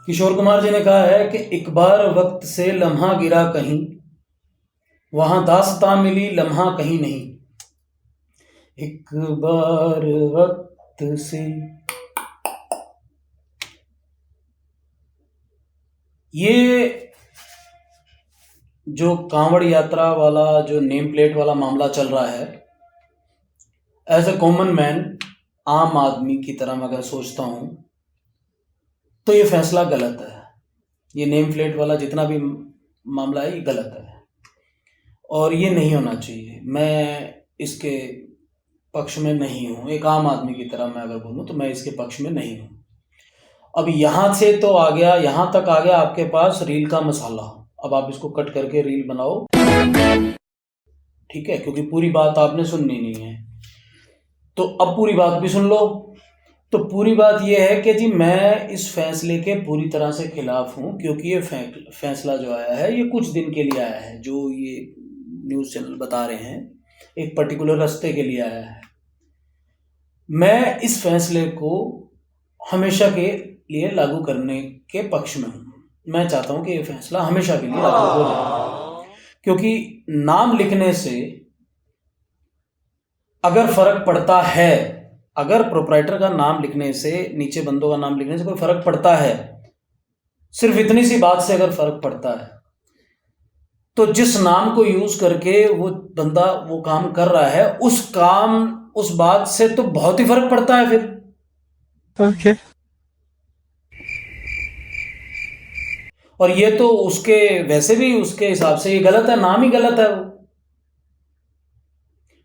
किशोर कुमार जी ने कहा है कि एक बार वक्त से लम्हा गिरा कहीं, वहां दास्तां मिली लम्हा कहीं नहीं। एक बार वक्त से, ये जो कांवड़ यात्रा वाला जो नेम प्लेट वाला मामला चल रहा है, एज ए कॉमन मैन, आम आदमी की तरह मैं अगर सोचता हूं तो ये फैसला गलत है। ये नेम प्लेट वाला जितना भी मामला है ये गलत है और ये नहीं होना चाहिए। मैं इसके पक्ष में नहीं हूँ। एक आम आदमी की तरह मैं अगर बोलूँ तो मैं इसके पक्ष में नहीं हूँ। अब यहाँ से तो आ गया, यहाँ तक आ गया आपके पास रील का मसाला। अब आप इसको कट करके रील बनाओ, ठीक है, क्योंकि पूरी बात आपने सुननी नहीं है। तो अब पूरी बात भी सुन लो। तो पूरी बात यह है कि जी मैं इस फैसले के पूरी तरह से खिलाफ हूँ, क्योंकि ये फैसला जो आया है ये कुछ दिन के लिए आया है। जो ये न्यूज़ चैनल बता रहे हैं एक पर्टिकुलर रास्ते के लिए आया है। मैं इस फैसले को हमेशा के लिए लागू करने के पक्ष में हूँ। मैं चाहता हूँ कि ये फैसला हमेशा के लिए लागू हो जाए, क्योंकि नाम लिखने से अगर फर्क पड़ता है, अगर प्रोप्राइटर का नाम लिखने से, नीचे बंदों का नाम लिखने से कोई फर्क पड़ता है, सिर्फ इतनी सी बात से अगर फर्क पड़ता है, तो जिस नाम को यूज करके वो बंदा वो काम कर रहा है, उस बात से तो बहुत ही फर्क पड़ता है फिर। ओके। और ये तो उसके वैसे भी उसके हिसाब से ये गलत है, नाम ही गलत है वो।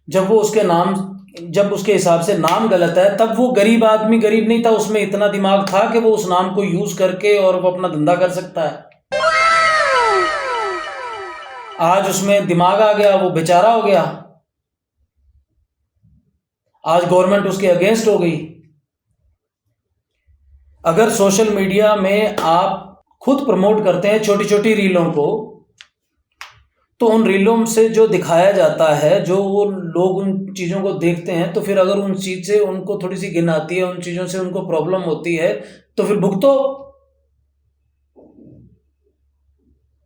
जब उसके हिसाब से नाम गलत है, तब वो गरीब आदमी गरीब नहीं था, उसमें इतना दिमाग था कि वो उस नाम को यूज करके और वो अपना धंधा कर सकता है। आज उसमें दिमाग आ गया, वो बेचारा हो गया। आज गवर्नमेंट उसके अगेंस्ट हो गई। अगर सोशल मीडिया में आप खुद प्रमोट करते हैं छोटी छोटी रीलों को, तो उन रीलों से जो दिखाया जाता है, जो वो लोग उन चीज़ों को देखते हैं, तो फिर अगर उन चीज़ से उनको थोड़ी सी घिन आती है, उन चीज़ों से उनको प्रॉब्लम होती है, तो फिर भुगतो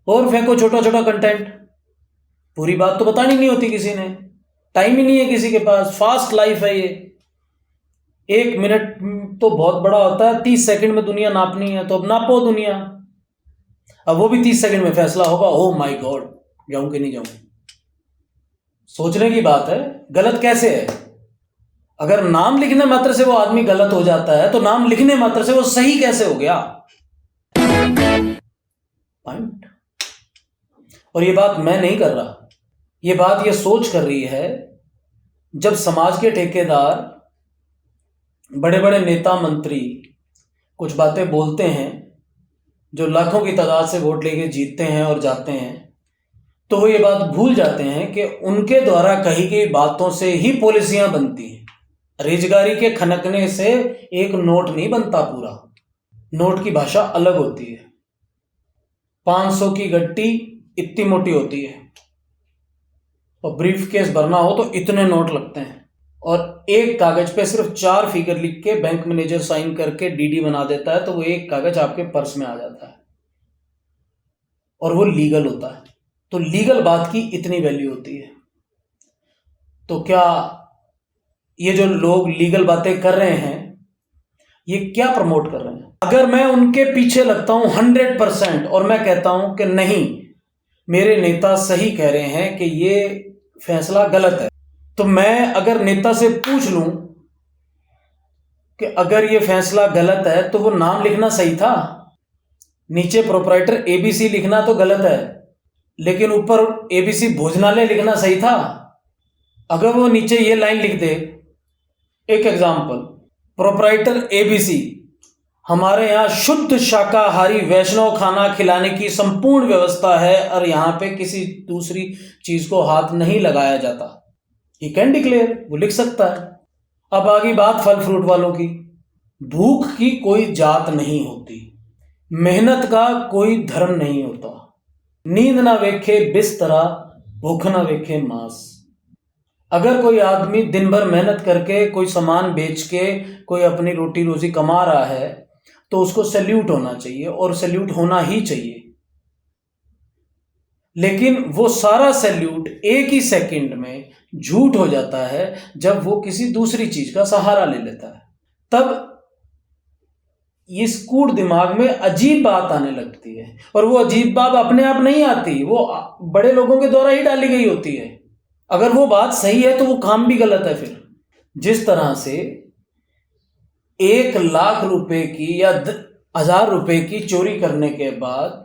और फेंको छोटा छोटा कंटेंट। पूरी बात तो बतानी नहीं होती किसी ने, टाइम ही नहीं है किसी के पास, फास्ट लाइफ है ये। 1 मिनट तो बहुत बड़ा होता है, 30 सेकंड में दुनिया नापनी है, तो अब नापो दुनिया। अब वो भी 30 सेकंड में फैसला होगा, ओ माय गॉड जाऊं कि नहीं जाऊं। सोचने की बात है, गलत कैसे है? अगर नाम लिखने मात्र से वो आदमी गलत हो जाता है, तो नाम लिखने मात्र से वो सही कैसे हो गया? पॉइंट। और ये बात मैं नहीं कर रहा, ये बात ये सोच कर रही है, जब समाज के ठेकेदार, बड़े बड़े नेता मंत्री कुछ बातें बोलते हैं, जो लाखों की तादाद से वोट लेके जीतते हैं और जाते हैं, तो वो ये बात भूल जाते हैं कि उनके द्वारा कही गई बातों से ही पॉलिसियां बनती हैं। रेजगारी के खनकने से एक नोट नहीं बनता पूरा। नोट की भाषा अलग होती है। 500 की गट्टी इतनी मोटी होती है और ब्रीफ केस भरना हो तो इतने नोट लगते हैं, और एक कागज पे सिर्फ 4 फिगर लिख के बैंक मैनेजर साइन करके डीडी बना देता है, तो वो एक कागज आपके पर्स में आ जाता है और वो लीगल होता है। तो लीगल बात की इतनी वैल्यू होती है। तो क्या ये जो लोग लीगल बातें कर रहे हैं, ये क्या प्रमोट कर रहे हैं? अगर मैं उनके पीछे लगता हूं 100% और मैं कहता हूं कि नहीं, मेरे नेता सही कह रहे हैं कि ये फैसला गलत है, तो मैं अगर नेता से पूछ लूं कि अगर ये फैसला गलत है तो वो नाम लिखना सही था, नीचे प्रोप्राइटर एबीसी लिखना तो गलत है, लेकिन ऊपर एबीसी भोजनालय लिखना सही था। अगर वो नीचे ये लाइन लिख दे, एक एग्जांपल, प्रोप्राइटर एबीसी, हमारे यहाँ शुद्ध शाकाहारी वैष्णव खाना खिलाने की संपूर्ण व्यवस्था है और यहाँ पे किसी दूसरी चीज को हाथ नहीं लगाया जाता, ही कैन डिक्लेयर, वो लिख सकता है। अब आगे बात फल फ्रूट वालों की। भूख की कोई जात नहीं होती, मेहनत का कोई धर्म नहीं होता, नींद ना वेखे बिस्तरा, भूख ना वेखे मांस। अगर कोई आदमी दिन भर मेहनत करके कोई सामान बेच के कोई अपनी रोटी रोजी कमा रहा है, तो उसको सैल्यूट होना चाहिए और सैल्यूट होना ही चाहिए। लेकिन वो सारा सैल्यूट एक ही सेकंड में झूठ हो जाता है जब वो किसी दूसरी चीज का सहारा ले लेता है। तब इस कूड़ दिमाग में अजीब बात आने लगती है, और वो अजीब बात अपने आप नहीं आती, वो बड़े लोगों के द्वारा ही डाली गई होती है। अगर वो बात सही है तो वो काम भी गलत है। फिर जिस तरह से 1,00,000 रुपए की या 1,000 रुपए की चोरी करने के बाद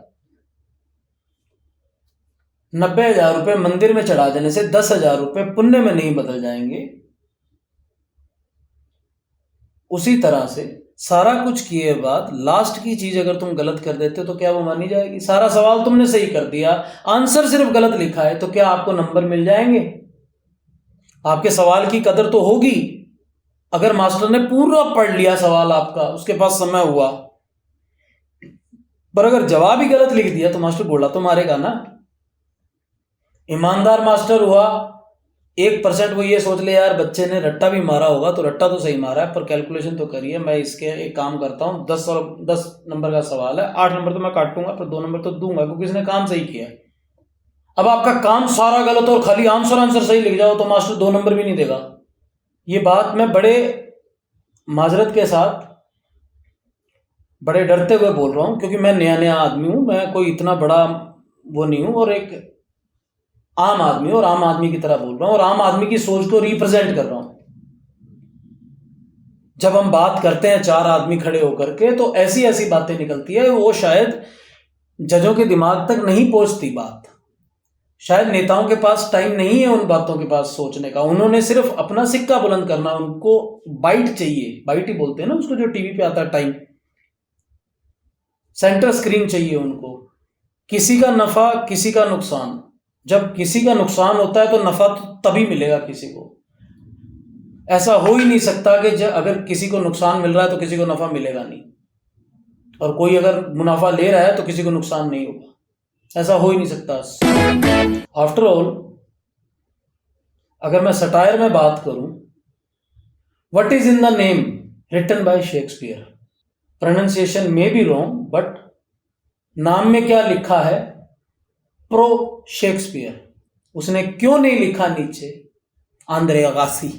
90,000 रुपए मंदिर में चढ़ा देने से 10,000 रुपए पुण्य में नहीं बदल जाएंगे, उसी तरह से सारा कुछ किए बाद लास्ट की चीज अगर तुम गलत कर देते हो तो क्या वो मानी जाएगी? सारा सवाल तुमने सही कर दिया, आंसर सिर्फ गलत लिखा है, तो क्या आपको नंबर मिल जाएंगे? आपके सवाल की कदर तो होगी। अगर मास्टर ने पूरा पढ़ लिया सवाल आपका, उसके पास समय हुआ, पर अगर जवाब ही गलत लिख दिया तो मास्टर गोला तो मारेगा ना। ईमानदार मास्टर हुआ 1% वो ये सोच ले यार बच्चे ने रट्टा भी मारा होगा तो रट्टा तो सही मारा है, पर कैलकुलेशन तो करिए, मैं इसके एक काम करता हूँ, 10 नंबर का सवाल है, 8 नंबर तो मैं काटूंगा पर 2 नंबर तो दूंगा क्योंकि इसने काम सही किया। अब आपका काम सारा गलत और खाली आंसर सही लिख जाओ तो मास्टर 2 नंबर भी नहीं देगा। ये बात मैं बड़े माजरत के साथ, बड़े डरते हुए बोल रहा हूँ, क्योंकि मैं नया आदमी हूँ, मैं कोई इतना बड़ा वो नहीं हूँ, और एक आम आदमी और आम आदमी की तरह बोल रहा हूँ और आम आदमी की सोच को रिप्रेजेंट कर रहा हूँ। जब हम बात करते हैं 4 आदमी खड़े होकर के तो ऐसी ऐसी बातें निकलती है, वो शायद जजों के दिमाग तक नहीं पहुंचती बात। शायद नेताओं के पास टाइम नहीं है उन बातों के पास सोचने का, उन्होंने सिर्फ अपना सिक्का बुलंद करना, उनको बाइट चाहिए, बाइट ही बोलते हैं ना उसको जो टीवी पे आता है, टाइम, सेंटर स्क्रीन चाहिए उनको। किसी का नफा किसी का नुकसान, जब किसी का नुकसान होता है तो नफा तो तभी मिलेगा किसी को। ऐसा हो ही नहीं सकता कि अगर किसी को नुकसान मिल रहा है तो किसी को नफा मिलेगा नहीं, और कोई अगर मुनाफा ले रहा है तो किसी को नुकसान नहीं होगा, ऐसा हो ही नहीं सकता। आफ्टर ऑल अगर मैं सटायर में बात करूं, what is in the name written by Shakespeare, pronunciation में भी रॉन्ग, बट नाम में क्या लिखा है? Pro Shakespeare. उसने क्यों नहीं लिखा नीचे आंद्रे अगासी,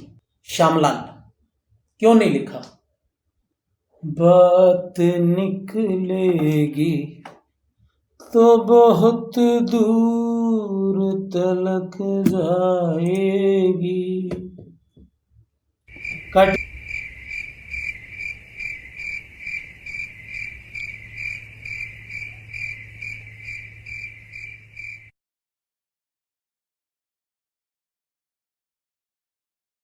श्यामलाल, क्यों नहीं लिखा? बात निकलेगी तो बहुत दूर तलक जाएगी। कट।